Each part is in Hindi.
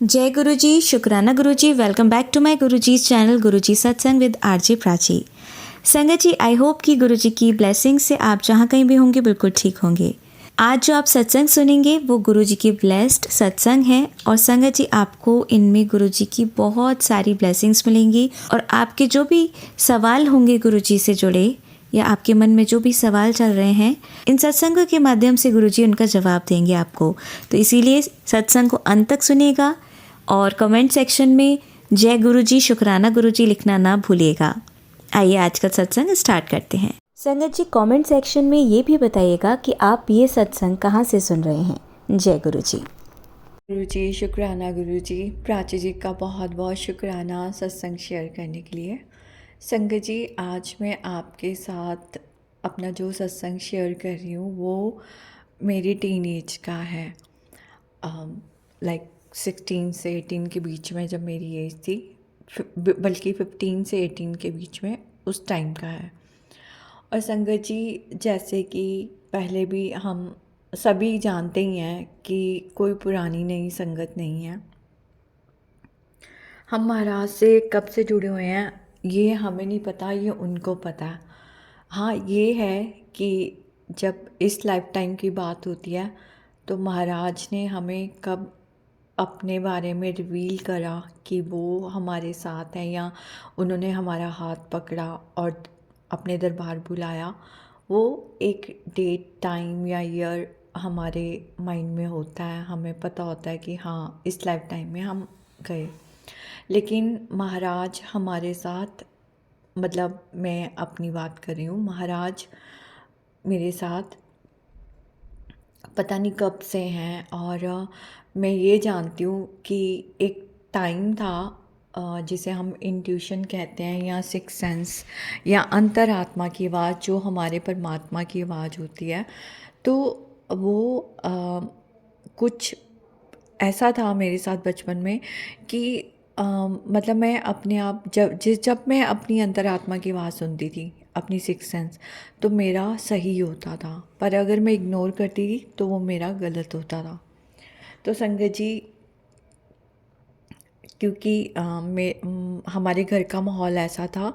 जय गुरु जी, शुक्राना गुरु जी। Welcome back to my Guru ji channel गुरु जी सत्संग विद आरजे प्राची। संगत जी, आई होप कि गुरु जी की ब्लेसिंग से आप जहाँ कहीं भी होंगे बिल्कुल ठीक होंगे। आज जो आप सत्संग सुनेंगे वो गुरु जी की ब्लेस्ड सत्संग है और संगत जी आपको इनमें गुरु जी की बहुत सारी ब्लेसिंग्स मिलेंगी और आपके जो भी सवाल होंगे गुरु जी से जुड़े या आपके मन में जो भी सवाल चल रहे हैं, इन सत्संगों के माध्यम से गुरुजी उनका जवाब देंगे आपको। तो इसीलिए सत्संग को अंत तक सुनिएगा और कमेंट सेक्शन में जय गुरुजी, शुक्राना गुरुजी लिखना ना भूलिएगा। आइए आज का सत्संग स्टार्ट करते हैं। संगत जी, कमेंट सेक्शन में ये भी बताइएगा कि आप ये सत्संग कहाँ से सुन रहे हैं। जय गुरुजी। गुरुजी, शुक्राना गुरुजी। प्राची जी का बहुत बहुत शुक्राना सत्संग शेयर करने के लिए। संगत जी, आज मैं आपके साथ अपना जो सत्संग शेयर कर रही हूँ वो मेरी टीन एज का है। लाइक 16 से 18 के बीच में जब मेरी एज थी, बल्कि 15 से 18 के बीच में, उस टाइम का है। और संगत जी, जैसे कि पहले भी हम सभी जानते ही हैं कि कोई पुरानी नई संगत नहीं है। हम महाराज से कब से जुड़े हुए हैं ये हमें नहीं पता, ये उनको पता है। हाँ, ये है कि जब इस लाइफ टाइम की बात होती है तो महाराज ने हमें कब अपने बारे में रिवील करा कि वो हमारे साथ हैं या उन्होंने हमारा हाथ पकड़ा और अपने दरबार बुलाया, वो एक डेट, टाइम या ईयर हमारे माइंड में होता है। हमें पता होता है कि हाँ, इस लाइफ टाइम में हम गए। लेकिन महाराज हमारे साथ, मतलब मैं अपनी बात कर रही हूँ, महाराज मेरे साथ पता नहीं कब से हैं। और मैं ये जानती हूँ कि एक टाइम था जिसे हम इंट्यूशन कहते हैं या सिक्स सेंस या अंतरात्मा की आवाज़, जो हमारे परमात्मा की आवाज़ होती है। तो वो कुछ ऐसा था मेरे साथ बचपन में कि मतलब मैं अपने आप जब मैं अपनी अंतरात्मा की आवाज़ सुनती थी, अपनी सिक्स सेंस, तो मेरा सही होता था, पर अगर मैं इग्नोर करती थी तो वो मेरा गलत होता था। तो संगत जी, क्योंकि हमारे घर का माहौल ऐसा था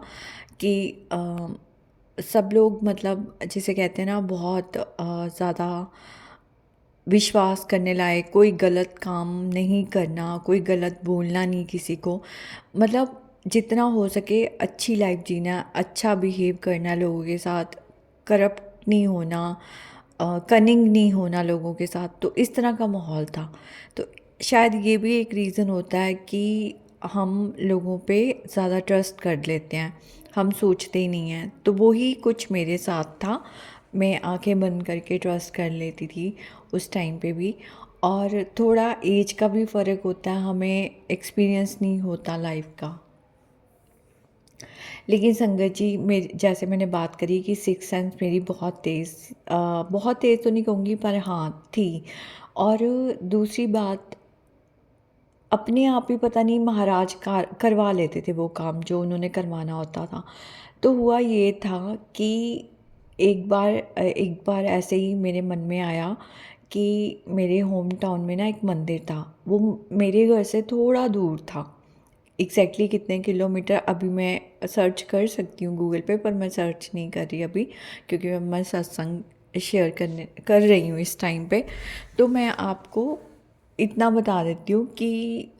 कि सब लोग, मतलब जिसे कहते हैं ना, बहुत ज़्यादा विश्वास करने लायक, कोई गलत काम नहीं करना, कोई गलत बोलना नहीं किसी को, मतलब जितना हो सके अच्छी लाइफ जीना, अच्छा बिहेव करना लोगों के साथ, करप्ट नहीं होना, कनिंग नहीं होना लोगों के साथ। तो इस तरह का माहौल था। तो शायद ये भी एक रीज़न होता है कि हम लोगों पे ज़्यादा ट्रस्ट कर लेते हैं, हम सोचते ही नहीं हैं। तो वही कुछ मेरे साथ था। मैं आंखें बंद करके ट्रस्ट कर लेती थी उस टाइम पे भी। और थोड़ा एज का भी फ़र्क होता है, हमें एक्सपीरियंस नहीं होता लाइफ का। लेकिन संगत जी, मेरी, जैसे मैंने बात करी कि सिक्स सेंस मेरी बहुत तेज़ तो नहीं कहूँगी, पर हाँ थी। और दूसरी बात, अपने आप ही पता नहीं महाराज करवा लेते थे वो काम जो उन्होंने करवाना होता था। तो हुआ ये था कि एक बार ऐसे ही मेरे मन में आया कि मेरे होम टाउन में ना एक मंदिर था। वो मेरे घर से थोड़ा दूर था। एग्जैक्टली कितने किलोमीटर अभी मैं सर्च कर सकती हूँ गूगल पे, पर मैं सर्च नहीं कर रही अभी, क्योंकि मैं सत्संग शेयर कर रही हूँ इस टाइम पे। तो मैं आपको इतना बता देती हूँ कि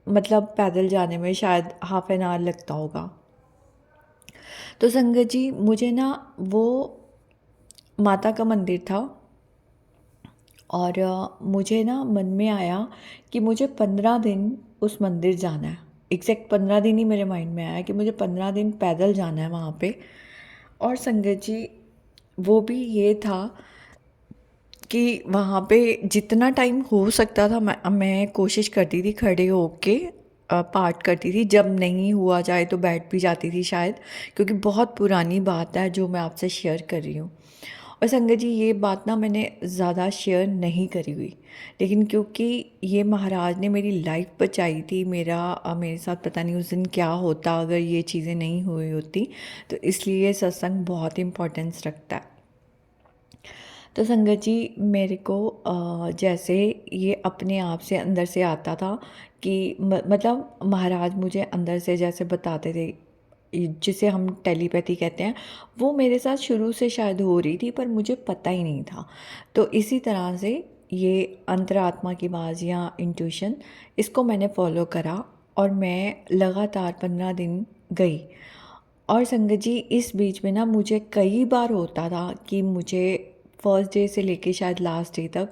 मतलब पैदल जाने में शायद हाफ एन आवर लगता होगा। तो संगत जी, मुझे ना वो माता का मंदिर था और मुझे ना मन में आया कि मुझे 15 दिन उस मंदिर जाना है। एग्जैक्ट 15 दिन ही मेरे माइंड में आया कि मुझे 15 दिन पैदल जाना है वहाँ पे। और संगत जी, वो भी ये था कि वहाँ पे जितना टाइम हो सकता था मैं कोशिश करती थी खड़े होके पाठ करती थी। जब नहीं हुआ जाए तो बैठ भी जाती थी शायद, क्योंकि बहुत पुरानी बात है जो मैं आपसे शेयर कर रही हूँ। और संगत जी, ये बात ना मैंने ज़्यादा शेयर नहीं करी हुई, लेकिन क्योंकि ये महाराज ने मेरी लाइफ बचाई थी, मेरे साथ पता नहीं उस दिन क्या होता अगर ये चीज़ें नहीं हुई होती, तो इसलिए सत्संग बहुत इम्पोर्टेंस रखता है। तो संगत जी मेरे को जैसे ये अपने आप से अंदर से आता था कि मतलब महाराज मुझे अंदर से जैसे बताते थे, जिसे हम टेलीपैथी कहते हैं, वो मेरे साथ शुरू से शायद हो रही थी पर मुझे पता ही नहीं था। तो इसी तरह से ये अंतरात्मा की आवाज़ या इंट्यूशन, इसको मैंने फॉलो करा और मैं लगातार 15 दिन गई। और संगत जी इस बीच में ना मुझे कई बार होता था कि मुझे फर्स्ट डे से लेके शायद लास्ट डे तक,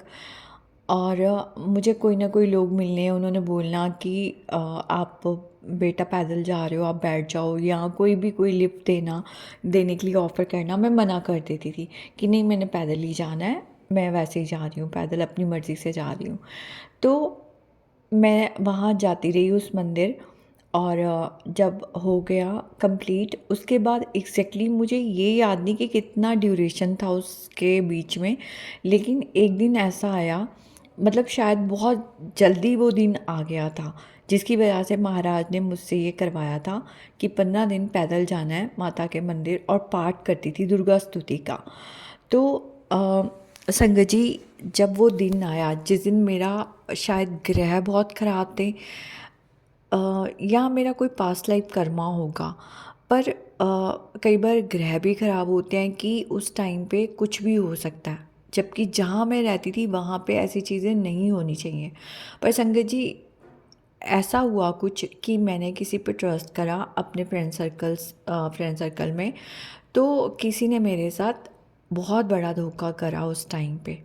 और मुझे कोई ना कोई लोग मिलने, उन्होंने बोलना कि आप बेटा पैदल जा रहे हो, आप बैठ जाओ, या कोई लिफ्ट देने के लिए ऑफ़र करना। मैं मना कर देती थी कि नहीं, मैंने पैदल ही जाना है, मैं वैसे ही जा रही हूँ पैदल, अपनी मर्ज़ी से जा रही हूँ। तो मैं वहाँ जाती रही उस मंदिर, और जब हो गया कंप्लीट उसके बाद एग्जैक्टली मुझे ये याद नहीं कि कितना ड्यूरेशन था उसके बीच में, लेकिन एक दिन ऐसा आया, मतलब शायद बहुत जल्दी वो दिन आ गया था, जिसकी वजह से महाराज ने मुझसे ये करवाया था कि 15 दिन पैदल जाना है माता के मंदिर, और पाठ करती थी दुर्गा स्तुति का। तो संगत जी जब वो दिन आया जिस दिन मेरा शायद ग्रह बहुत ख़राब थे, या मेरा कोई पास्ट लाइफ कर्मा होगा, पर कई बार ग्रह भी ख़राब होते हैं कि उस टाइम पे कुछ भी हो सकता है, जबकि जहाँ मैं रहती थी वहाँ पे ऐसी चीज़ें नहीं होनी चाहिए। पर संगत जी ऐसा हुआ कुछ कि मैंने किसी पे ट्रस्ट करा अपने फ्रेंड सर्कल में, तो किसी ने मेरे साथ बहुत बड़ा धोखा करा उस टाइम पे।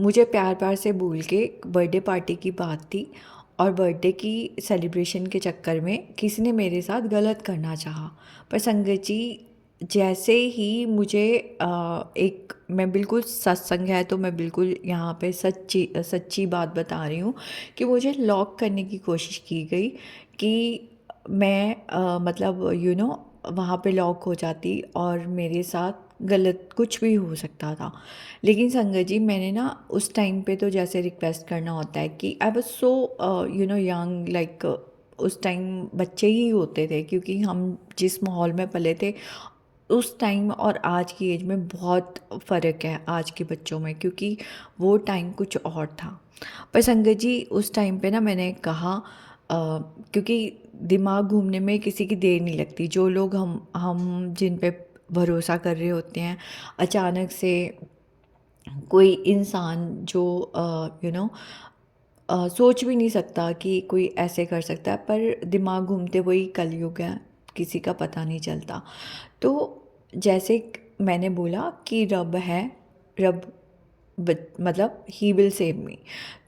मुझे प्यार प्यार से बोल के, बर्थडे पार्टी की बात थी, और बर्थडे की सेलिब्रेशन के चक्कर में किसी ने मेरे साथ गलत करना चाहा। पर संगत जी जैसे ही मुझे एक, मैं बिल्कुल, सत्संग है तो मैं बिल्कुल यहाँ पे सच्ची सच्ची बात बता रही हूँ कि मुझे लॉक करने की कोशिश की गई कि मैं मतलब वहाँ पे लॉक हो जाती और मेरे साथ गलत कुछ भी हो सकता था। लेकिन संगत जी मैंने ना उस टाइम पे तो जैसे रिक्वेस्ट करना होता है कि I was so young, like उस टाइम बच्चे ही होते थे, क्योंकि हम जिस माहौल में पले थे उस टाइम और आज की एज में बहुत फ़र्क है आज के बच्चों में, क्योंकि वो टाइम कुछ और था। पर संगत जी उस टाइम पे ना मैंने कहा, क्योंकि दिमाग घूमने में किसी की देर नहीं लगती, जो लोग हम जिन पे भरोसा कर रहे होते हैं, अचानक से कोई इंसान जो सोच भी नहीं सकता कि कोई ऐसे कर सकता है, पर दिमाग घूमते, वही कलयुग है, किसी का पता नहीं चलता। तो जैसे मैंने बोला कि रब है, रब मतलब ही विल सेव मी।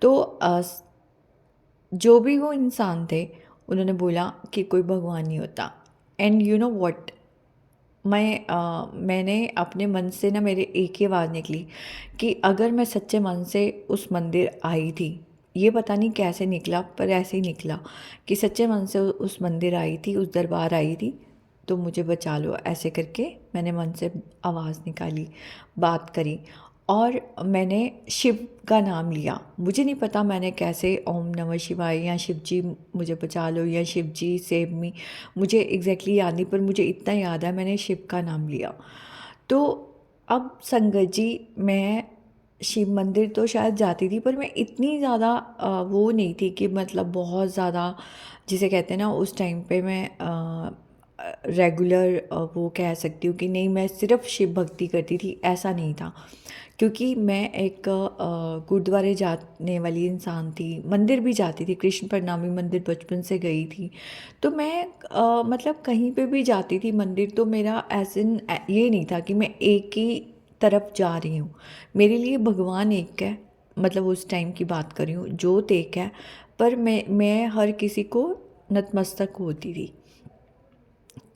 तो जो भी वो इंसान थे उन्होंने बोला कि कोई भगवान नहीं होता। एंड यू नो व्हाट, मैंने अपने मन से ना, मेरे एक ही आवाज़ निकली कि अगर मैं सच्चे मन से उस मंदिर आई थी, ये पता नहीं कैसे निकला पर ऐसे ही निकला कि सच्चे मन से उस मंदिर आई थी, उस दरबार आई थी, तो मुझे बचा लो। ऐसे करके मैंने मन से आवाज़ निकाली, बात करी, और मैंने शिव का नाम लिया। मुझे नहीं पता मैंने कैसे, ओम नमः शिवाय या शिव जी मुझे बचा लो या शिव जी सेव मी, मुझे एग्जैक्टली याद नहीं, पर मुझे इतना याद है मैंने शिव का नाम लिया। तो अब संगत जी मैं शिव मंदिर तो शायद जाती थी, पर मैं इतनी ज़्यादा वो नहीं थी कि मतलब बहुत ज़्यादा, जिसे कहते हैं ना, उस टाइम पे मैं रेगुलर वो कह सकती हूँ कि नहीं मैं सिर्फ शिव भक्ति करती थी, ऐसा नहीं था। क्योंकि मैं एक गुरुद्वारे जाने वाली इंसान थी, मंदिर भी जाती थी, कृष्ण प्रणामी मंदिर बचपन से गई थी। तो मैं मतलब कहीं पे भी जाती थी मंदिर, तो मेरा एज इन ये नहीं था कि मैं एक ही तरफ जा रही हूँ। मेरे लिए भगवान एक है, मतलब उस टाइम की बात कर रही हूँ, जोत एक है, पर मैं हर किसी को नतमस्तक होती थी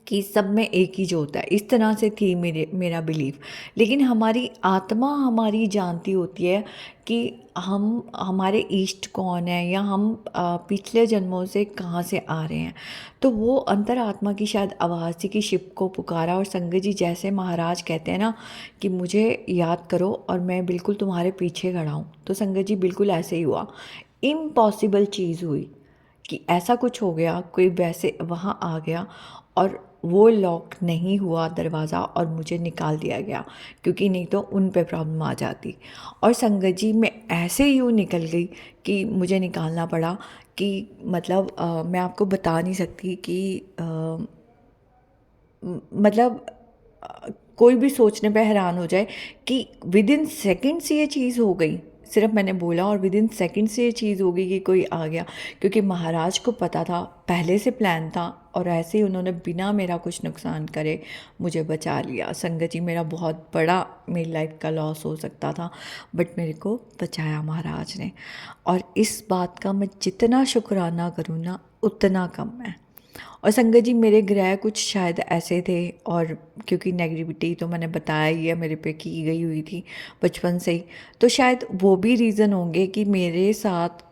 कि सब में एक ही जोत है, इस तरह से थी मेरा बिलीफ। लेकिन हमारी आत्मा हमारी जानती होती है कि हम, हमारे इष्ट कौन है, या हम पिछले जन्मों से कहाँ से आ रहे हैं। तो वो अंतर आत्मा की शायद आवाज़ थी कि शिव को पुकारा। और संगत जी जैसे महाराज कहते हैं ना कि मुझे याद करो और मैं बिल्कुल तुम्हारे पीछे खड़ा हूँ, तो संगत जी बिल्कुल ऐसे ही हुआ। इम्पॉसिबल चीज़ हुई कि ऐसा कुछ हो गया, कोई वैसे वहाँ आ गया, और वो लॉक नहीं हुआ दरवाज़ा और मुझे निकाल दिया गया, क्योंकि नहीं तो उन पे प्रॉब्लम आ जाती। और संगत जी मैं ऐसे यूँ निकल गई कि मुझे निकालना पड़ा कि मतलब मैं आपको बता नहीं सकती कि मतलब कोई भी सोचने पे हैरान हो जाए कि विद इन सेकेंड्स ये चीज़ हो गई। सिर्फ मैंने बोला और विद इन सेकेंड से ये चीज़ हो गई कि कोई आ गया, क्योंकि महाराज को पता था, पहले से प्लान था, और ऐसे ही उन्होंने बिना मेरा कुछ नुकसान करे मुझे बचा लिया। संगत जी मेरा बहुत बड़ा मेरी लाइफ का लॉस हो सकता था, बट मेरे को बचाया महाराज ने। और इस बात का मैं जितना शुक्राना करूँ ना उतना कम है। और संगत जी मेरे ग्रह कुछ शायद ऐसे थे, और क्योंकि नेगेटिविटी तो मैंने बताया ही है मेरे पे की गई हुई थी बचपन से ही, तो शायद वो भी रीज़न होंगे कि मेरे साथ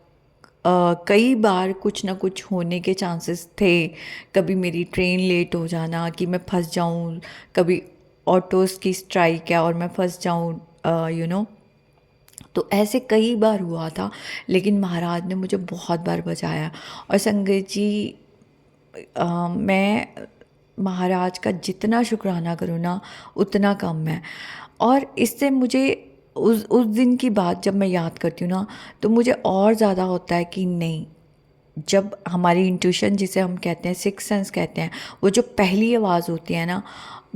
कई बार कुछ ना कुछ होने के चांसेस थे। कभी मेरी ट्रेन लेट हो जाना कि मैं फंस जाऊं, कभी ऑटोज़ की स्ट्राइक है और मैं फंस जाऊं, तो ऐसे कई बार हुआ था, लेकिन महाराज ने मुझे बहुत बार बचाया। और संगत जी मैं महाराज का जितना शुक्राना करूँ ना उतना कम है। और इससे मुझे उस दिन की बात जब मैं याद करती हूँ ना, तो मुझे और ज़्यादा होता है कि नहीं, जब हमारी इंट्यूशन जिसे हम कहते हैं, सिक्स सेंस कहते हैं, वो जो पहली आवाज़ होती है ना,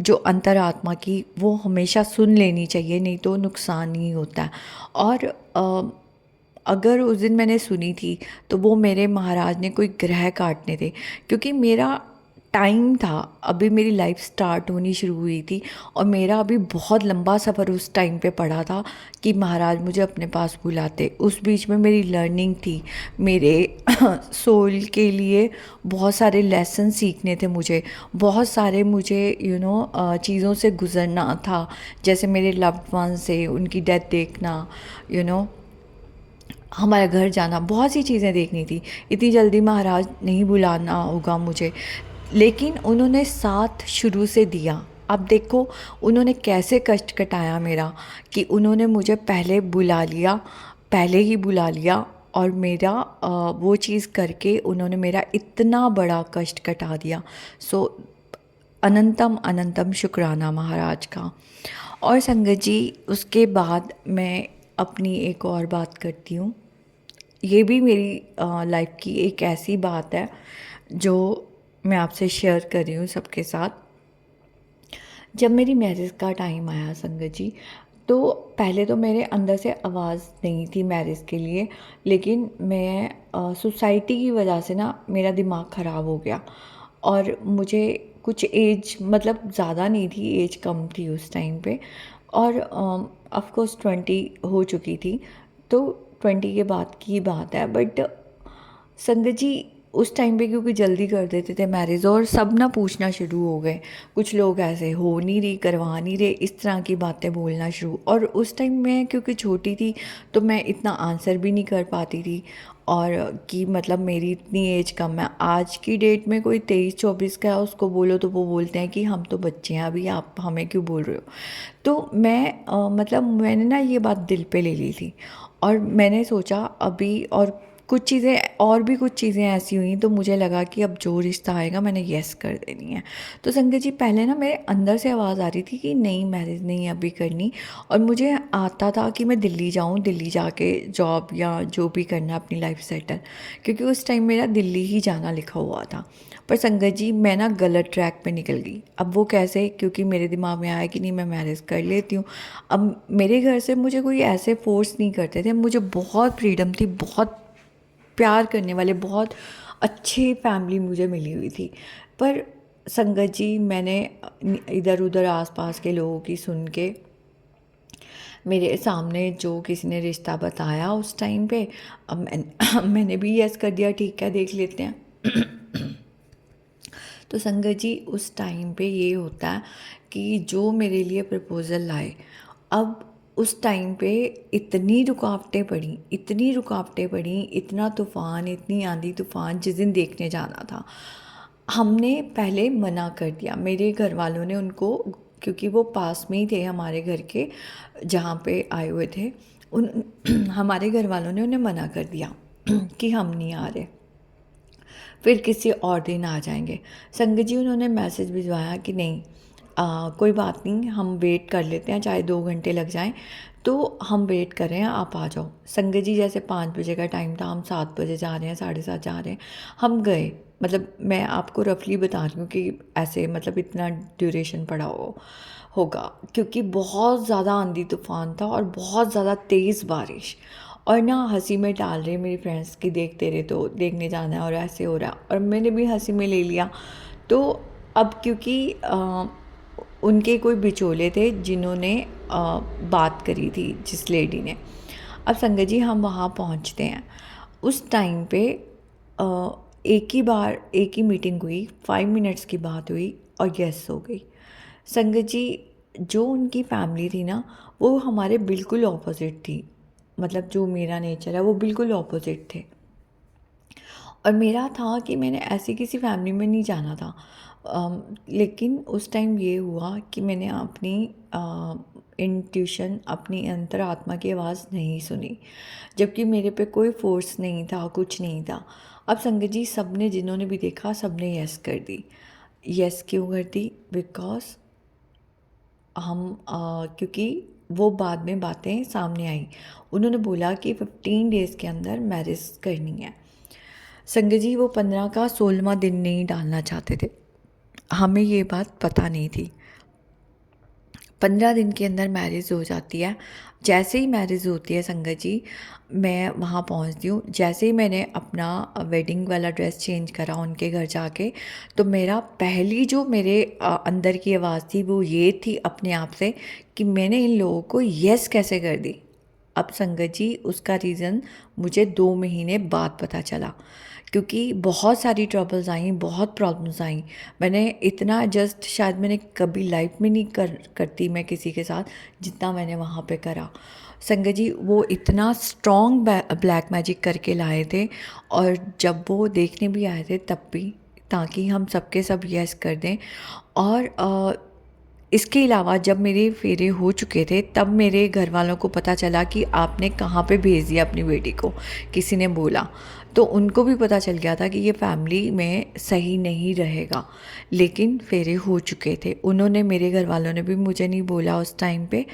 जो अंतरात्मा की, वो हमेशा सुन लेनी चाहिए, नहीं तो नुकसान ही होता है। और अगर उस दिन मैंने सुनी थी तो वो मेरे महाराज ने कोई ग्रह काटने थे, क्योंकि मेरा टाइम था, अभी मेरी लाइफ स्टार्ट होनी शुरू हुई थी, और मेरा अभी बहुत लंबा सफ़र उस टाइम पे पड़ा था कि महाराज मुझे अपने पास बुलाते। उस बीच में मेरी लर्निंग थी, मेरे सोल के लिए बहुत सारे लेसन सीखने थे मुझे, बहुत सारे मुझे चीज़ों से गुज़रना था, जैसे मेरे लव्ड वन से उनकी डेथ देखना, यू नो हमारा घर जाना, बहुत सी चीज़ें देखनी थी। इतनी जल्दी महाराज नहीं बुलाना होगा मुझे, लेकिन उन्होंने साथ शुरू से दिया। अब देखो उन्होंने कैसे कष्ट कटाया मेरा, कि उन्होंने मुझे पहले बुला लिया, पहले ही बुला लिया, और मेरा वो चीज़ करके उन्होंने मेरा इतना बड़ा कष्ट कटा दिया। सो अनंतम अनंतम शुक्राना महाराज का। और संगत जी उसके बाद मैं अपनी एक और बात करती हूँ। ये भी मेरी लाइफ की एक ऐसी बात है जो मैं आपसे शेयर कर रही हूँ सबके साथ। जब मेरी मैरिज का टाइम आया संगत जी, तो पहले तो मेरे अंदर से आवाज़ नहीं थी मैरिज के लिए, लेकिन मैं सोसाइटी की वजह से ना मेरा दिमाग ख़राब हो गया, और मुझे कुछ एज, मतलब ज़्यादा नहीं थी, एज कम थी उस टाइम पे, और ऑफ कोर्स 20 हो चुकी थी, तो 20 के बाद की बात है। बट संगत जी उस टाइम पे क्योंकि जल्दी कर देते थे मैरिज, और सब ना पूछना शुरू हो गए, कुछ लोग ऐसे हो नहीं रही, करवा नहीं रहे, इस तरह की बातें बोलना शुरू। और उस टाइम मैं क्योंकि छोटी थी तो मैं इतना आंसर भी नहीं कर पाती थी, और कि मतलब मेरी इतनी एज कम है। आज की डेट में कोई 23-24 का है, उसको बोलो तो वो बोलते हैं कि हम तो बच्चे हैं अभी, आप हमें क्यों बोल रहे हो। तो मतलब मैंने ना ये बात दिल पे ले ली थी, और मैंने सोचा अभी, और कुछ चीज़ें और भी कुछ चीज़ें ऐसी हुई तो मुझे लगा कि अब जो रिश्ता आएगा मैंने येस कर देनी है। तो संगत जी पहले ना मेरे अंदर से आवाज़ आ रही थी कि नहीं, मैरिज नहीं अभी करनी, और मुझे आता था कि मैं दिल्ली जाऊँ, दिल्ली जाके जॉब या जो भी करना अपनी लाइफ सेटल, क्योंकि उस टाइम मेरा दिल्ली ही जाना लिखा हुआ था। पर संगत जी मैं ना गलत ट्रैक पे निकल गई। अब वो कैसे, क्योंकि मेरे दिमाग में आया कि नहीं मैं मैरिज कर लेती हूँ। अब मेरे घर से मुझे कोई ऐसे फोर्स नहीं करते थे, मुझे बहुत फ्रीडम थी, बहुत प्यार करने वाले, बहुत अच्छी फैमिली मुझे मिली हुई थी। पर संगत जी मैंने इधर उधर आसपास के लोगों की सुन के, मेरे सामने जो किसी ने रिश्ता बताया उस टाइम पे, अब मैंने भी यस कर दिया, ठीक है देख लेते हैं। तो संगत जी उस टाइम पे ये होता है कि जो मेरे लिए प्रपोज़ल लाए, अब उस टाइम पे इतनी रुकावटें पड़ी, इतनी रुकावटें पड़ी, इतना तूफ़ान, इतनी आंधी तूफ़ान, जिस दिन देखने जाना था हमने पहले मना कर दिया। मेरे घर वालों ने उनको, क्योंकि वो पास में ही थे हमारे घर के जहाँ पे आए हुए थे, उन हमारे घर वालों ने उन्हें मना कर दिया कि हम नहीं आ रहे। फिर किसी और दिन आ जाएंगे। संगत जी उन्होंने मैसेज भिजवाया कि नहीं, कोई बात नहीं, हम वेट कर लेते हैं, चाहे 2 घंटे लग जाएं, तो हम वेट कर रहे हैं, आप आ जाओ। संगत जी जैसे 5 बजे का टाइम था, हम 7 बजे जा रहे हैं, 7:30 जा रहे हैं, हम गए। मतलब मैं आपको रफली बता रही हूँ कि ऐसे मतलब इतना ड्यूरेशन पड़ा होगा, क्योंकि बहुत ज़्यादा आंधी तूफान था और बहुत ज़्यादा तेज़ बारिश। और ना हंसी में डाल रहे मेरी फ्रेंड्स की, देख तेरे तो देखने जाना है और ऐसे हो रहा, और मैंने भी हंसी में ले लिया। तो अब क्योंकि उनके कोई बिचौले थे जिन्होंने बात करी थी जिस लेडी ने। अब संगत जी हम वहाँ पहुँचते हैं, उस टाइम पे एक ही मीटिंग हुई, 5 मिनट्स की बात हुई और यस हो गई। संगत जी जो उनकी फैमिली थी ना, वो हमारे बिल्कुल ऑपोजिट थी। मतलब जो मेरा नेचर है वो बिल्कुल ऑपोजिट थे। और मेरा था कि मैंने ऐसी किसी फैमिली में नहीं जाना था। लेकिन उस टाइम ये हुआ कि मैंने अपनी इंट्यूशन, अपनी अंतरात्मा की आवाज़ नहीं सुनी, जबकि मेरे पे कोई फोर्स नहीं था, कुछ नहीं था। अब संगत जी सब ने, जिन्होंने भी देखा, सब ने यस कर दी। यस क्यों कर दी? बिकॉज क्योंकि वो बाद में बातें सामने आई। उन्होंने बोला कि 15 डेज़ के अंदर मैरिज करनी है। संगत जी वो 15 का 16वां दिन नहीं डालना चाहते थे। हमें ये बात पता नहीं थी। 15 दिन के अंदर मैरिज हो जाती है। जैसे ही मैरिज होती है संगत जी, मैं वहाँ पहुँचती हूँ। जैसे ही मैंने अपना वेडिंग वाला ड्रेस चेंज करा उनके घर जाके, तो मेरा पहली जो मेरे अंदर की आवाज़ थी वो ये थी अपने आप से कि मैंने इन लोगों को येस कैसे कर दी। अब संगत जी उसका रीज़न मुझे 2 महीने बाद पता चला, क्योंकि बहुत सारी ट्रबल्स आई, बहुत प्रॉब्लम्स आई। मैंने इतना जस्ट शायद मैंने कभी लाइफ में नहीं करती मैं किसी के साथ जितना मैंने वहाँ पे करा। संगत जी वो इतना स्ट्रॉन्ग ब्लैक मैजिक करके लाए थे, और जब वो देखने भी आए थे तब भी, ताकि हम सबके सब यस कर दें। और इसके अलावा जब मेरे फेरे हो चुके थे तब मेरे घर वालों को पता चला कि आपने कहाँ पे भेज दिया अपनी बेटी को, किसी ने बोला। तो उनको भी पता चल गया था कि ये फैमिली में सही नहीं रहेगा। लेकिन फेरे हो चुके थे, उन्होंने, मेरे घर वालों ने भी मुझे नहीं बोला उस टाइम पे।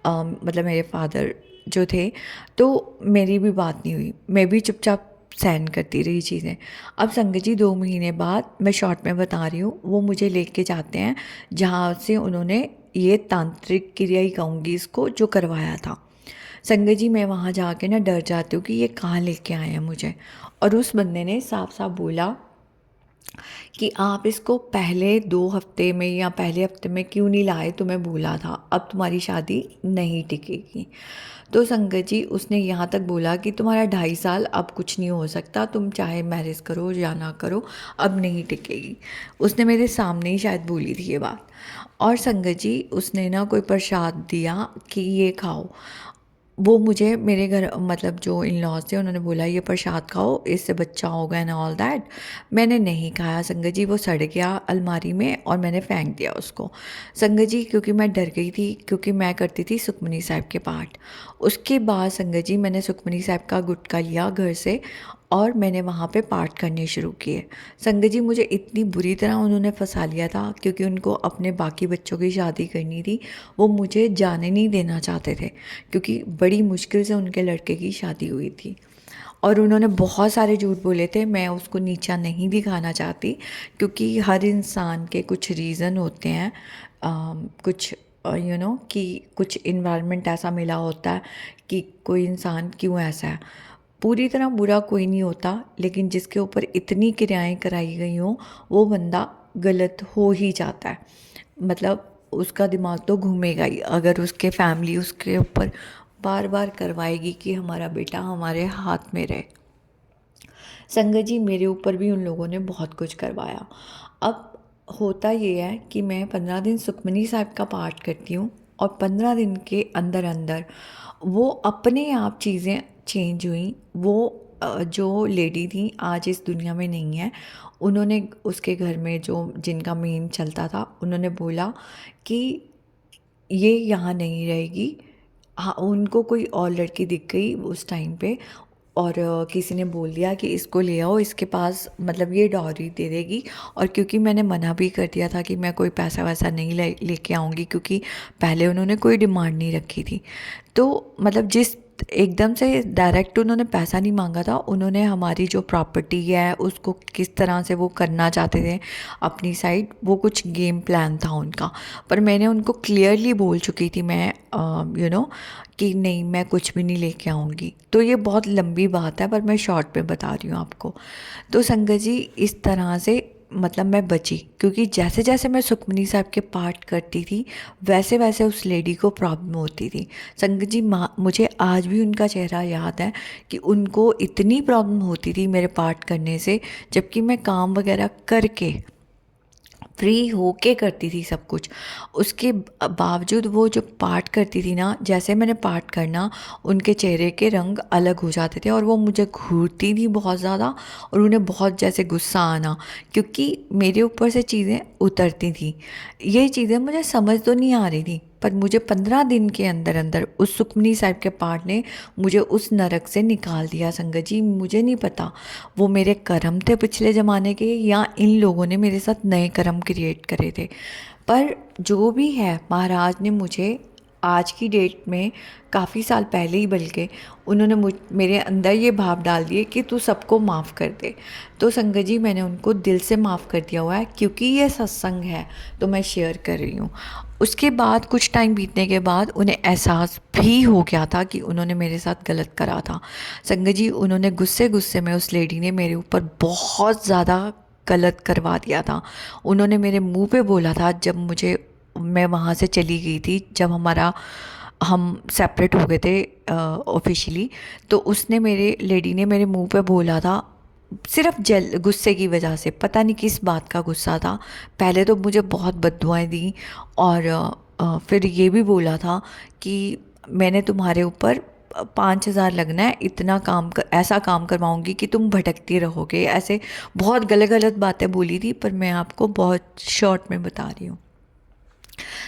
मतलब मेरे फादर जो थे, तो मेरी भी बात नहीं हुई, मैं भी चुपचाप सहन करती रही चीज़ें। अब संगत जी 2 महीने बाद, मैं शॉर्ट में बता रही हूँ, वो मुझे लेके जाते हैं जहाँ से उन्होंने ये तांत्रिक क्रिया ही कहूँगी इसको, जो करवाया था। संगत जी मैं वहाँ जाके ना डर जाती हूँ कि ये कहाँ लेके आए हैं मुझे। और उस बंदे ने साफ साफ बोला कि आप इसको पहले 2 हफ्ते में या पहले हफ्ते में क्यों नहीं लाए, तुम्हें बोला था, अब तुम्हारी शादी नहीं टिकेगी। तो संगत जी उसने यहाँ तक बोला कि तुम्हारा 2.5 साल अब कुछ नहीं हो सकता, तुम चाहे मैरिज करो या ना करो, अब नहीं टिकेगी। उसने मेरे सामने ही शायद बोली थी ये बात। और संगत जी उसने ना कोई प्रसाद दिया कि ये खाओ। वो मुझे, मेरे घर मतलब जो इन लॉज थे, उन्होंने बोला ये प्रसाद खाओ, इससे बच्चा होगा एंड ऑल दैट। मैंने नहीं खाया संगत जी, वो सड़ गया अलमारी में और मैंने फेंक दिया उसको। संगत जी क्योंकि मैं डर गई थी, क्योंकि मैं करती थी सुखमनी साहब के पाठ। उसके बाद संगत जी मैंने सुखमनी साहब का गुटका लिया घर से और मैंने वहाँ पे पाठ करने शुरू किए। संगत जी मुझे इतनी बुरी तरह उन्होंने फंसा लिया था, क्योंकि उनको अपने बाकी बच्चों की शादी करनी थी। वो मुझे जाने नहीं देना चाहते थे, क्योंकि बड़ी मुश्किल से उनके लड़के की शादी हुई थी। और उन्होंने बहुत सारे झूठ बोले थे, मैं उसको नीचा नहीं दिखाना चाहती, क्योंकि हर इंसान के कुछ रीज़न होते हैं। कुछ कि कुछ इन्वायरमेंट ऐसा मिला होता है कि कोई इंसान क्यों ऐसा है। पूरी तरह बुरा कोई नहीं होता, लेकिन जिसके ऊपर इतनी क्रियाएं कराई गई हों वो बंदा गलत हो ही जाता है। मतलब उसका दिमाग तो घूमेगा ही, अगर उसके फैमिली उसके ऊपर बार बार करवाएगी कि हमारा बेटा हमारे हाथ में रहे। संगत जी मेरे ऊपर भी उन लोगों ने बहुत कुछ करवाया। अब होता ये है कि मैं 15 दिन सुखमनी साहब का पाठ करती हूँ, और 15 दिन के अंदर अंदर वो अपने आप चीज़ें चेंज हुई। वो जो लेडी थी आज इस दुनिया में नहीं है। उन्होंने उसके घर में जो जिनका मेन चलता था, उन्होंने बोला कि ये यहाँ नहीं रहेगी। हाँ, उनको कोई और लड़की दिख गई उस टाइम पे। और किसी ने बोल दिया कि इसको ले आओ, इसके पास मतलब ये डॉरी दे देगी। और क्योंकि मैंने मना भी कर दिया था कि मैं कोई पैसा वैसा नहीं लेके आऊँगी, क्योंकि पहले उन्होंने कोई डिमांड नहीं रखी थी। तो मतलब जिस एकदम से डायरेक्ट उन्होंने पैसा नहीं मांगा था, उन्होंने हमारी जो प्रॉपर्टी है उसको किस तरह से वो करना चाहते थे अपनी साइड, वो कुछ गेम प्लान था उनका। पर मैंने उनको क्लियरली बोल चुकी थी मैं कि नहीं, मैं कुछ भी नहीं लेके आऊँगी। तो ये बहुत लंबी बात है, पर मैं शॉर्ट में बता रही हूँ आपको। तो संगत जी, इस तरह से मतलब मैं बची, क्योंकि जैसे जैसे मैं सुखमनी साहब के पाठ करती थी वैसे वैसे उस लेडी को प्रॉब्लम होती थी। संगत जी, मुझे आज भी उनका चेहरा याद है कि उनको इतनी प्रॉब्लम होती थी मेरे पाठ करने से, जबकि मैं काम वगैरह करके फ्री होके करती थी सब कुछ। उसके बावजूद वो जो पाठ करती थी ना, जैसे मैंने पाठ करना, उनके चेहरे के रंग अलग हो जाते थे और वो मुझे घूरती थी बहुत ज़्यादा, और उन्हें बहुत जैसे गुस्सा आना, क्योंकि मेरे ऊपर से चीज़ें उतरती थी। ये चीज़ें मुझे समझ तो नहीं आ रही थी, पर मुझे 15 दिन के अंदर अंदर उस सुखमनी साहिब के पाठ ने मुझे उस नरक से निकाल दिया। संगत जी, मुझे नहीं पता वो मेरे कर्म थे पिछले ज़माने के, या इन लोगों ने मेरे साथ नए कर्म क्रिएट करे थे। पर जो भी है, महाराज ने मुझे आज की डेट में, काफ़ी साल पहले ही बल्कि, उन्होंने मेरे अंदर ये भाव डाल दिए कि तू सबको माफ़ कर दे। तो संगत जी, मैंने उनको दिल से माफ़ कर दिया हुआ है, क्योंकि ये सत्संग है तो मैं शेयर कर रही हूँ। उसके बाद कुछ टाइम बीतने के बाद उन्हें एहसास भी हो गया था कि उन्होंने मेरे साथ गलत करा था। संगत जी, उन्होंने गुस्से गुस्से में, उस लेडी ने मेरे ऊपर बहुत ज़्यादा गलत करवा दिया था। उन्होंने मेरे मुंह पे बोला था, जब मैं वहाँ से चली गई थी, जब हम सेपरेट हो गए थे ऑफिशियली, तो लेडी ने मेरे मुंह पे बोला था, सिर्फ गुस्से की वजह से, पता नहीं किस बात का गुस्सा था। पहले तो मुझे बहुत बद्दुआएं दी, और फिर ये भी बोला था कि मैंने तुम्हारे ऊपर 5,000 लगना है, ऐसा काम करवाऊंगी कि तुम भटकती रहोगे। ऐसे बहुत गलत गलत बातें बोली थी, पर मैं आपको बहुत शॉर्ट में बता रही हूँ।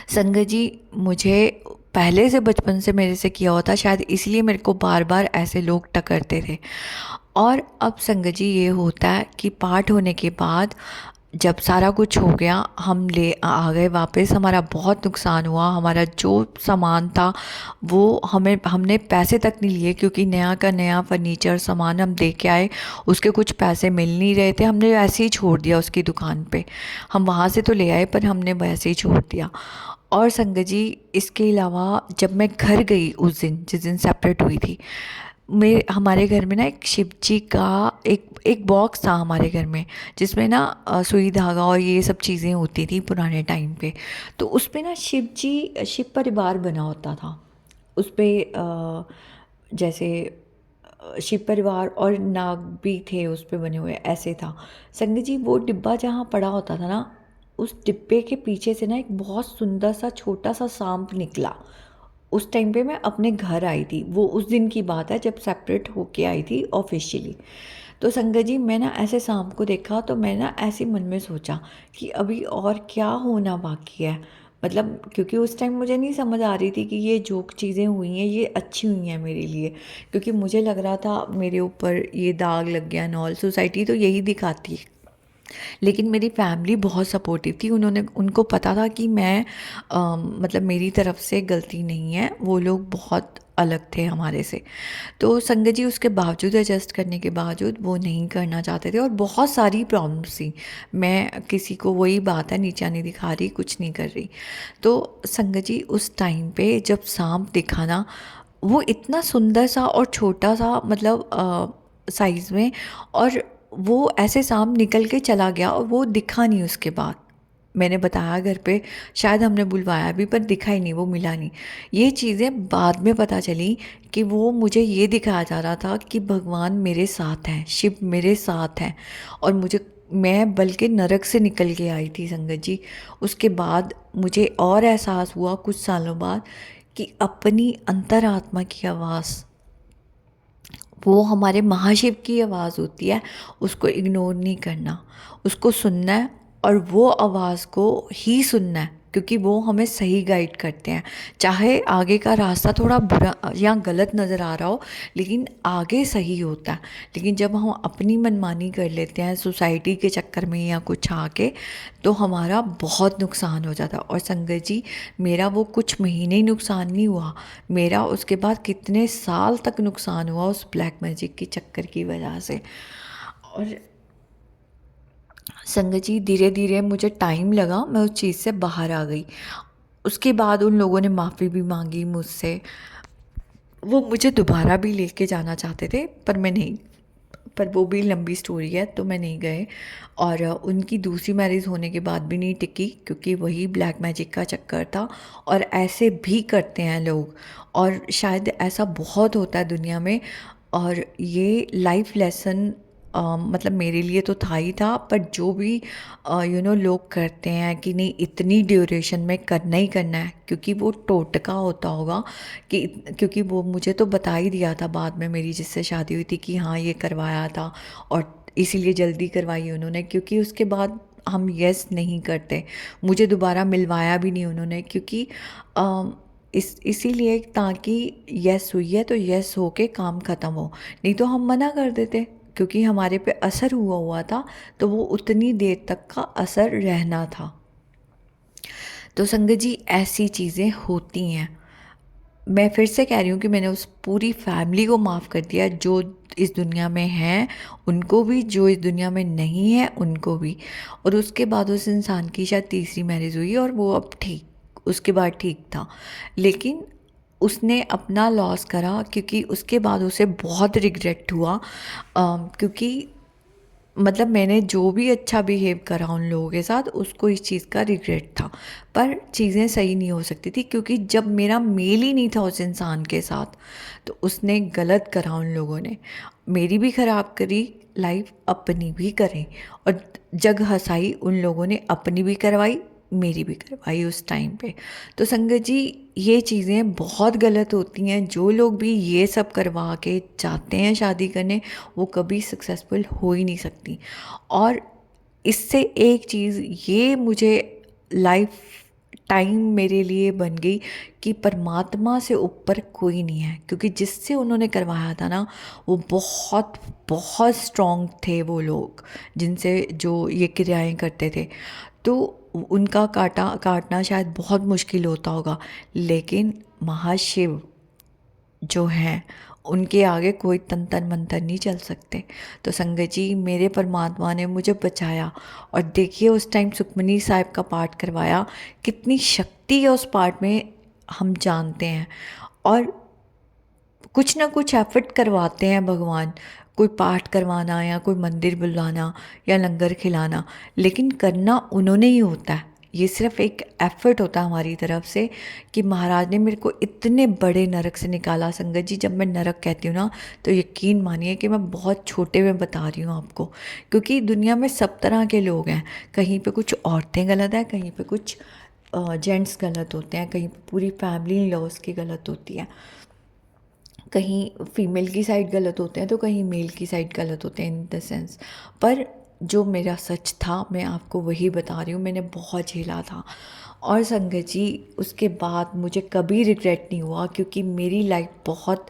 संगत जी, मुझे पहले से बचपन से मेरे से किया होता, शायद इसलिए मेरे को बार बार ऐसे लोग टकरते थे। और अब संगत जी, ये होता है कि पाठ होने के बाद जब सारा कुछ हो गया, हम ले आ गए वापस, हमारा बहुत नुकसान हुआ। हमारा जो सामान था वो हमने पैसे तक नहीं लिए, क्योंकि नया का नया फर्नीचर सामान हम दे के आए, उसके कुछ पैसे मिल नहीं रहे थे। हमने ऐसे ही छोड़ दिया उसकी दुकान पे। हम वहाँ से तो ले आए, पर हमने वैसे ही छोड़ दिया। और संगत जी, इसके अलावा जब मैं घर गई उस दिन, जिस दिन सेपरेट हुई थी, हमारे घर में ना एक शिव जी का एक बॉक्स था हमारे घर में, जिसमें ना सुई धागा और ये सब चीज़ें होती थी पुराने टाइम पे। तो उस पे ना शिव परिवार बना होता था। उस पे जैसे शिव परिवार और नाग भी थे उस पे बने हुए, ऐसे था। संगत जी, वो डिब्बा जहाँ पड़ा होता था ना, उस डिब्बे के पीछे से ना एक बहुत सुंदर सा छोटा सा सांप निकला। उस टाइम पे मैं अपने घर आई थी, वो उस दिन की बात है जब सेपरेट होके आई थी ऑफिशियली। तो संगत जी, मैं ना ऐसे सांप को देखा, तो मैं ना ऐसे मन में सोचा कि अभी और क्या होना बाकी है। मतलब क्योंकि उस टाइम मुझे नहीं समझ आ रही थी कि ये जो चीज़ें हुई हैं ये अच्छी हुई हैं मेरे लिए, क्योंकि मुझे लग रहा था मेरे ऊपर ये दाग लग गया। नॉल सोसाइटी तो यही दिखाती है, लेकिन मेरी फैमिली बहुत सपोर्टिव थी। उनको पता था कि मैं मतलब मेरी तरफ से गलती नहीं है, वो लोग बहुत अलग थे हमारे से। तो संगत जी, उसके बावजूद, एडजस्ट करने के बावजूद, वो नहीं करना चाहते थे, और बहुत सारी प्रॉब्लम्स थी। मैं किसी को, वही बात है, नीचा नहीं दिखा रही, कुछ नहीं कर रही। तो संगत जी, उस टाइम पे जब सांप दिखा ना, वो इतना सुंदर सा और छोटा सा, मतलब साइज़ में, और वो ऐसे सांप निकल के चला गया, और वो दिखा नहीं। उसके बाद मैंने बताया घर पे, शायद हमने बुलवाया भी, पर दिखा ही नहीं, वो मिला नहीं। ये चीज़ें बाद में पता चली कि वो मुझे ये दिखाया जा रहा था कि भगवान मेरे साथ हैं, शिव मेरे साथ हैं, और मैं बल्कि नरक से निकल के आई थी संगत जी। उसके बाद मुझे और एहसास हुआ कुछ सालों बाद कि अपनी अंतरात्मा की आवाज़, वो हमारे महाशिव की आवाज़ होती है, उसको इग्नोर नहीं करना, उसको सुनना है, और वो आवाज़ को ही सुनना है। क्योंकि वो हमें सही गाइड करते हैं। चाहे आगे का रास्ता थोड़ा बुरा या गलत नज़र आ रहा हो, लेकिन आगे सही होता है। लेकिन जब हम अपनी मनमानी कर लेते हैं सोसाइटी के चक्कर में या कुछ आके, तो हमारा बहुत नुकसान हो जाता है। और संगत जी, मेरा वो कुछ महीने ही नुकसान नहीं हुआ, मेरा उसके बाद कितने साल तक नुकसान हुआ उस ब्लैक मैजिक के चक्कर की वजह से। और संगत जी, धीरे धीरे मुझे टाइम लगा, मैं उस चीज़ से बाहर आ गई। उसके बाद उन लोगों ने माफ़ी भी मांगी मुझसे, वो मुझे दोबारा भी लेके जाना चाहते थे, पर मैं नहीं, पर वो भी लंबी स्टोरी है, तो मैं नहीं गए। और उनकी दूसरी मैरिज होने के बाद भी नहीं टिकी, क्योंकि वही ब्लैक मैजिक का चक्कर था। और ऐसे भी करते हैं लोग, और शायद ऐसा बहुत होता है दुनिया में। और ये लाइफ लेसन मतलब मेरे लिए तो था ही था, पर जो भी लोग करते हैं कि नहीं इतनी ड्यूरेशन में करना ही करना है, क्योंकि वो टोटका होता होगा कि, क्योंकि वो मुझे तो बता ही दिया था बाद में मेरी जिससे शादी हुई थी कि हाँ ये करवाया था, और इसीलिए जल्दी करवाई उन्होंने, क्योंकि उसके बाद हम यस नहीं करते। मुझे दोबारा मिलवाया भी नहीं उन्होंने, क्योंकि इसीलिए ताकि यस हुई है तो यस हो के काम ख़त्म हो, नहीं तो हम मना कर देते, क्योंकि हमारे पे असर हुआ हुआ था, तो वो उतनी देर तक का असर रहना था। तो संगत जी, ऐसी चीज़ें होती हैं। मैं फिर से कह रही हूँ कि मैंने उस पूरी फैमिली को माफ़ कर दिया, जो इस दुनिया में हैं उनको भी, जो इस दुनिया में नहीं है उनको भी। और उसके बाद उस इंसान की शायद तीसरी मैरिज हुई, और वो अब ठीक, उसके बाद ठीक था। लेकिन उसने अपना लॉस करा, क्योंकि उसके बाद उसे बहुत रिग्रेट हुआ, क्योंकि मतलब मैंने जो भी अच्छा बिहेव करा उन लोगों के साथ, उसको इस चीज़ का रिग्रेट था। पर चीज़ें सही नहीं हो सकती थी, क्योंकि जब मेरा मेल ही नहीं था उस इंसान के साथ, तो उसने गलत करा उन लोगों ने, मेरी भी ख़राब करी लाइफ, अपनी भी करी। और जग हंसाई उन लोगों ने, अपनी भी करवाई मेरी भी करवाई उस टाइम पे। तो संगत जी, ये चीज़ें बहुत गलत होती हैं। जो लोग भी ये सब करवा के जाते हैं शादी करने, वो कभी सक्सेसफुल हो ही नहीं सकती। और इससे एक चीज़ ये मुझे लाइफ टाइम मेरे लिए बन गई कि परमात्मा से ऊपर कोई नहीं है, क्योंकि जिससे उन्होंने करवाया था ना, वो बहुत बहुत स्ट्रॉन्ग थे वो लोग, जिनसे जो ये क्रियाएं करते थे। तो उनका काटना शायद बहुत मुश्किल होता होगा, लेकिन महाशिव जो हैं उनके आगे कोई तंत्र मंत्र नहीं चल सकते। तो संगत जी, मेरे परमात्मा ने मुझे बचाया। और देखिए, उस टाइम सुखमनी साहिब का पाठ करवाया, कितनी शक्ति है उस पाठ में, हम जानते हैं। और कुछ ना कुछ एफर्ट करवाते हैं भगवान, कोई पाठ करवाना या कोई मंदिर बुलाना या लंगर खिलाना, लेकिन करना उन्होंने ही होता है। ये सिर्फ एक एफर्ट होता है हमारी तरफ से, कि महाराज ने मेरे को इतने बड़े नरक से निकाला। संगत जी, जब मैं नरक कहती हूँ ना, तो यकीन मानिए कि मैं बहुत छोटे में बता रही हूँ आपको, क्योंकि दुनिया में सब तरह के लोग हैं। कहीं पे कुछ औरतें गलत हैं, कहीं पे कुछ जेंट्स गलत होते हैं, कहीं पे पूरी फैमिली लॉस की गलत होती है, कहीं फीमेल की साइड गलत होते हैं तो कहीं मेल की साइड गलत होते हैं, इन द सेंस। पर जो मेरा सच था मैं आपको वही बता रही हूँ, मैंने बहुत झेला था। और संगत जी, उसके बाद मुझे कभी रिग्रेट नहीं हुआ, क्योंकि मेरी लाइफ बहुत,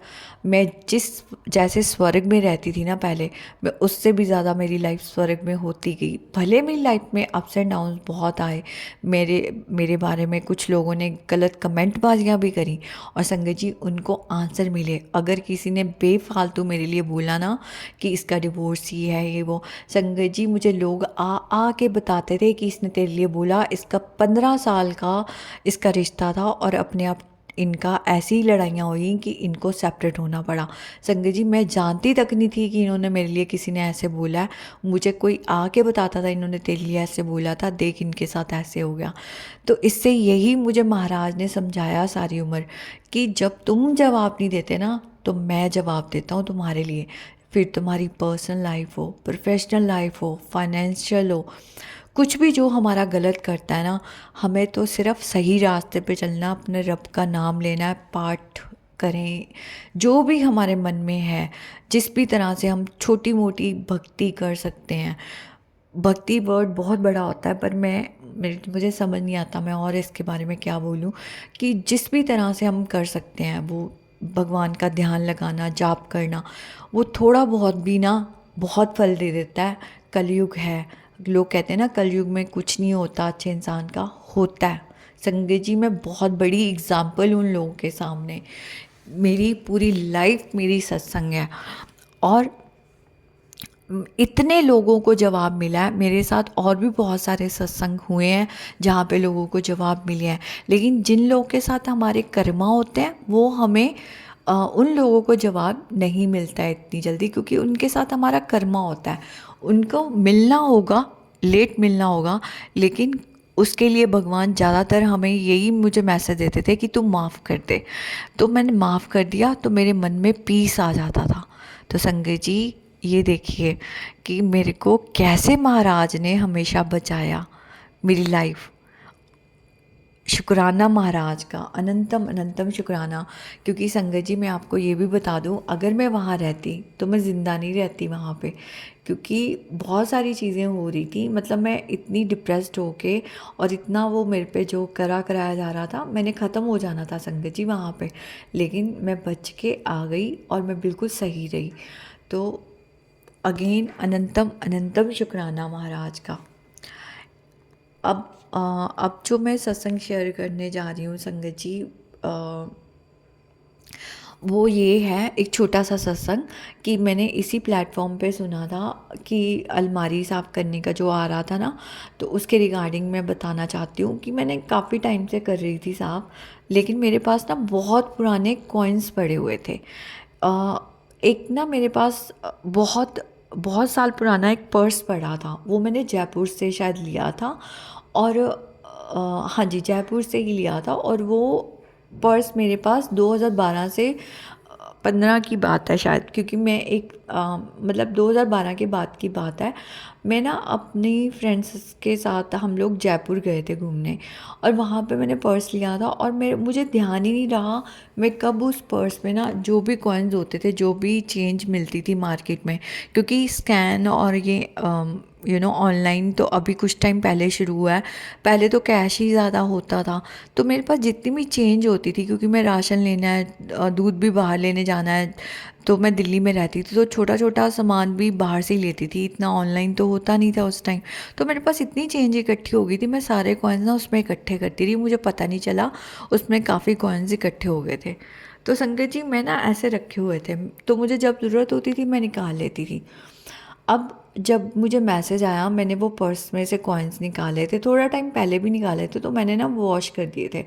मैं जिस जैसे स्वर्ग में रहती थी ना पहले, मैं उससे भी ज़्यादा मेरी लाइफ स्वर्ग में होती गई। भले मेरी लाइफ में अप्स एंड डाउन्स बहुत आए, मेरे बारे में कुछ लोगों ने गलत कमेंटबाजियाँ भी करी, और संगत जी उनको आंसर मिले। अगर किसी ने बेफालतू मेरे लिए बोला ना कि इसका डिवोर्स ही है ये वो, संगत जी मुझे लोग आ के बताते थे कि इसने तेरे लिए बोला, इसका 15 साल का इसका रिश्ता था, और अपने आप इनका ऐसी लड़ाइयाँ हुई कि इनको सेपरेट होना पड़ा। संगत जी, मैं जानती तक नहीं थी कि इन्होंने मेरे लिए, किसी ने ऐसे बोला है। मुझे कोई आके बताता था इन्होंने तेरे लिए ऐसे बोला था, देख इनके साथ ऐसे हो गया। तो इससे यही मुझे महाराज ने समझाया सारी उम्र, कि जब तुम जवाब नहीं देते ना, तो मैं जवाब देता हूँ तुम्हारे लिए। फिर तुम्हारी पर्सनल लाइफ हो, प्रोफेशनल लाइफ हो, फाइनेंशियल हो, कुछ भी जो हमारा गलत करता है ना, हमें तो सिर्फ सही रास्ते पे चलना, अपने रब का नाम लेना है, पाठ करें, जो भी हमारे मन में है, जिस भी तरह से हम छोटी मोटी भक्ति कर सकते हैं। भक्ति वर्ड बहुत बड़ा होता है, पर मैं मुझे समझ नहीं आता मैं और इसके बारे में क्या बोलूँ, कि जिस भी तरह से हम कर सकते हैं वो भगवान का ध्यान लगाना, जाप करना, वो थोड़ा बहुत भी ना बहुत फल दे देता है। कलयुग है, लोग कहते हैं ना कलयुग में कुछ नहीं होता अच्छे इंसान का, होता है। संगत जी मैं बहुत बड़ी एग्जाम्पल उन लोगों के सामने, मेरी पूरी लाइफ मेरी सत्संग है। और इतने लोगों को जवाब मिला है मेरे साथ, और भी बहुत सारे सत्संग हुए हैं जहाँ पे लोगों को जवाब मिले हैं। लेकिन जिन लोगों के साथ हमारे कर्मा होते हैं वो हमें उन लोगों को जवाब नहीं मिलता है इतनी जल्दी, क्योंकि उनके साथ हमारा कर्मा होता है। उनको मिलना होगा, लेट मिलना होगा, लेकिन उसके लिए भगवान ज़्यादातर हमें यही मुझे मैसेज देते थे कि तू माफ़ कर दे। तो मैंने माफ़ कर दिया तो मेरे मन में पीस आ जाता था। तो संगत जी ये देखिए कि मेरे को कैसे महाराज ने हमेशा बचाया मेरी लाइफ। शुक्राना महाराज का, अनंतम अनंतम शुक्राना। क्योंकि संगत जी मैं आपको ये भी बता दूं, अगर मैं वहाँ रहती तो मैं ज़िंदा नहीं रहती वहाँ पे, क्योंकि बहुत सारी चीज़ें हो रही थी। मतलब मैं इतनी डिप्रेस्ड होके, और इतना वो मेरे पे जो कराया जा रहा था, मैंने ख़त्म हो जाना था संगत जी वहाँ पे, लेकिन मैं बच के आ गई और मैं बिल्कुल सही रही। तो अगेन अनंतम अनंतम शुक्राना महाराज का। अब जो मैं सत्संग शेयर करने जा रही हूँ संगत जी, वो ये है एक छोटा सा सत्संग कि मैंने इसी प्लेटफॉर्म पे सुना था कि अलमारी साफ़ करने का जो आ रहा था ना, तो उसके रिगार्डिंग मैं बताना चाहती हूँ कि मैंने काफ़ी टाइम से कर रही थी साफ़, लेकिन मेरे पास ना बहुत पुराने कॉइन्स पड़े हुए थे। एक ना मेरे पास बहुत बहुत साल पुराना एक पर्स पड़ा था, वो मैंने जयपुर से शायद लिया था। और हाँ जी, जयपुर से ही लिया था। और वो पर्स मेरे पास 2012 से 15 की बात है शायद, क्योंकि मैं एक मतलब 2012 के बाद की बात है। मैं ना अपनी फ्रेंड्स के साथ हम लोग जयपुर गए थे घूमने, और वहाँ पे मैंने पर्स लिया था, और मुझे ध्यान ही नहीं रहा मैं कब उस पर्स में ना जो भी कॉइन्स होते थे, जो भी चेंज मिलती थी मार्केट में, क्योंकि स्कैन और ये ऑनलाइन तो अभी कुछ टाइम पहले शुरू हुआ है, पहले तो कैश ही ज़्यादा होता था। तो मेरे पास जितनी भी चेंज होती थी, क्योंकि मैं राशन लेना है, दूध भी बाहर लेने जाना है, तो मैं दिल्ली में रहती थी, तो छोटा छोटा सामान भी बाहर से ही लेती थी, इतना ऑनलाइन तो होता नहीं था उस टाइम। तो मेरे पास इतनी चेंज इकट्ठी हो गई थी, मैं सारे कॉइन्स ना उसमें इकट्ठे करती रही, मुझे पता नहीं चला उसमें काफ़ी कॉइन्स इकट्ठे हो गए थे। तो संगत जी मैं ना ऐसे रखे हुए थे, तो मुझे जब ज़रूरत होती थी मैं निकाल लेती थी। अब जब मुझे मैसेज आया, मैंने वो पर्स में से कॉइन्स निकाले थे, थोड़ा टाइम पहले भी निकाले थे, तो मैंने ना वॉश कर दिए थे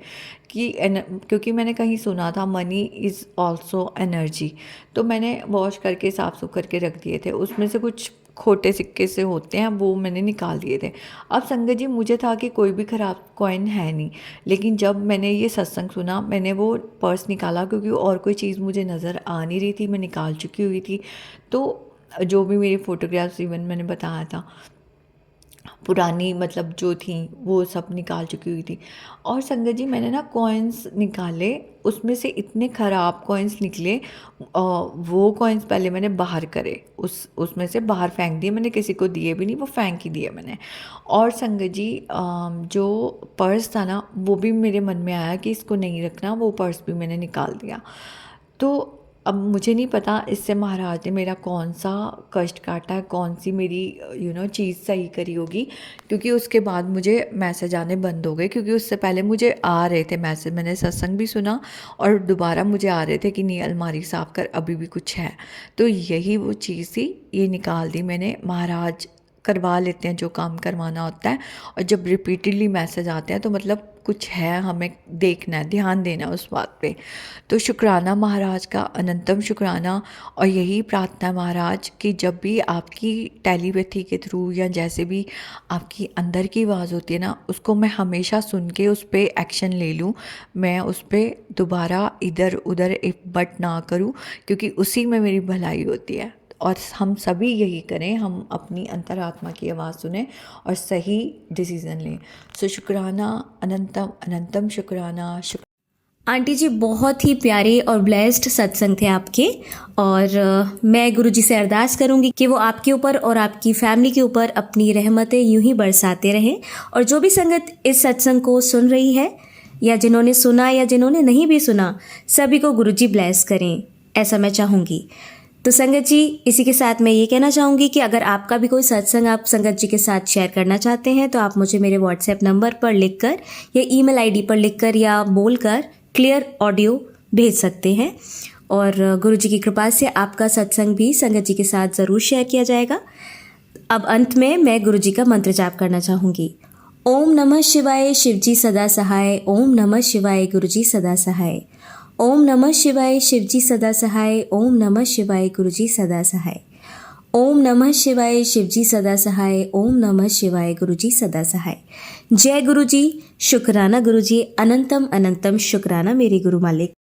कि क्योंकि मैंने कहीं सुना था मनी इज़ ऑल्सो एनर्जी। तो मैंने वॉश करके साफ़ सुफ करके रख दिए थे। उसमें से कुछ खोटे सिक्के से होते हैं, वो मैंने निकाल दिए थे। अब संगत जी मुझे था कि कोई भी ख़राब कॉइन है नहीं, लेकिन जब मैंने ये सत्संग सुना, मैंने वो पर्स निकाला, क्योंकि और कोई चीज़ मुझे नज़र आ नहीं रही थी, मैं निकाल चुकी हुई थी। तो जो भी मेरी फ़ोटोग्राफ्स इवन मैंने बताया था पुरानी, मतलब जो थी वो सब निकाल चुकी हुई थी। और संगत जी मैंने ना कॉइन्स निकाले, उसमें से इतने ख़राब कॉइन्स निकले। वो कॉइन्स पहले मैंने बाहर करे, उसमें से बाहर फेंक दिए, मैंने किसी को दिए भी नहीं, वो फेंक ही दिए मैंने। और संगत जी जो पर्स था ना, वो भी मेरे मन में आया कि इसको नहीं रखना, वो पर्स भी मैंने निकाल दिया। तो अब मुझे नहीं पता इससे महाराज ने मेरा कौन सा कष्ट काटा है, कौन सी मेरी चीज़ सही करी होगी, क्योंकि उसके बाद मुझे मैसेज आने बंद हो गए। क्योंकि उससे पहले मुझे आ रहे थे मैसेज, मैंने सत्संग भी सुना और दोबारा मुझे आ रहे थे कि नहीं अलमारी साफ़ कर, अभी भी कुछ है। तो यही वो चीज़ थी, ये निकाल दी मैंने। महाराज करवा लेते हैं जो काम करवाना होता है, और जब रिपीटेडली मैसेज आते हैं तो मतलब कुछ है, हमें देखना है, ध्यान देना है उस बात पे। तो शुक्राना महाराज का, अनंतम शुक्राना। और यही प्रार्थना है महाराज कि जब भी आपकी टेलीपैथी के थ्रू या जैसे भी आपकी अंदर की आवाज़ होती है ना, उसको मैं हमेशा सुन के उस पर एक्शन ले लूँ, मैं उस पर दोबारा इधर उधर बट ना करूँ, क्योंकि उसी में मेरी भलाई होती है। और हम सभी यही करें, हम अपनी अंतरात्मा की आवाज़ सुने और सही डिसीज़न लें। सो शुक्राना, अनंतम अनंतम शुक्राना। आंटी जी बहुत ही प्यारे और ब्लेस्ड सत्संग थे आपके, और मैं गुरुजी से अरदास करूंगी कि वो आपके ऊपर और आपकी फैमिली के ऊपर अपनी रहमतें यूं ही बरसाते रहें। और जो भी संगत इस सत्संग को सुन रही है, या जिन्होंने सुना या जिन्होंने नहीं भी सुना, सभी को गुरुजी ब्लेस करें, ऐसा मैं चाहूँगी। तो संगत जी, इसी के साथ मैं ये कहना चाहूँगी कि अगर आपका भी कोई सत्संग आप संगत जी के साथ शेयर करना चाहते हैं तो आप मुझे मेरे व्हाट्सएप नंबर पर लिखकर या ईमेल आईडी पर लिखकर या बोलकर क्लियर ऑडियो भेज सकते हैं, और गुरुजी की कृपा से आपका सत्संग भी संगत जी के साथ ज़रूर शेयर किया जाएगा। अब अंत में मैं गुरुजी का मंत्र जाप करना चाहूँगी। ओम नमः शिवाय, शिवजी सदा सहाय। ओम नमः शिवाय, गुरुजी सदा सहाय। ओम नमः शिवाय, शिवजी सदा सहाय। ओम नमः शिवाय, गुरुजी सदा सहाय। ओम नमः शिवाय, शिवजी सदा सहाय। ओम नमः शिवाय, गुरुजी सदा सहाय। जय गुरुजी, शुक्राना गुरुजी, अनंतम अनंतम शुक्राना मेरे गुरु मालिक।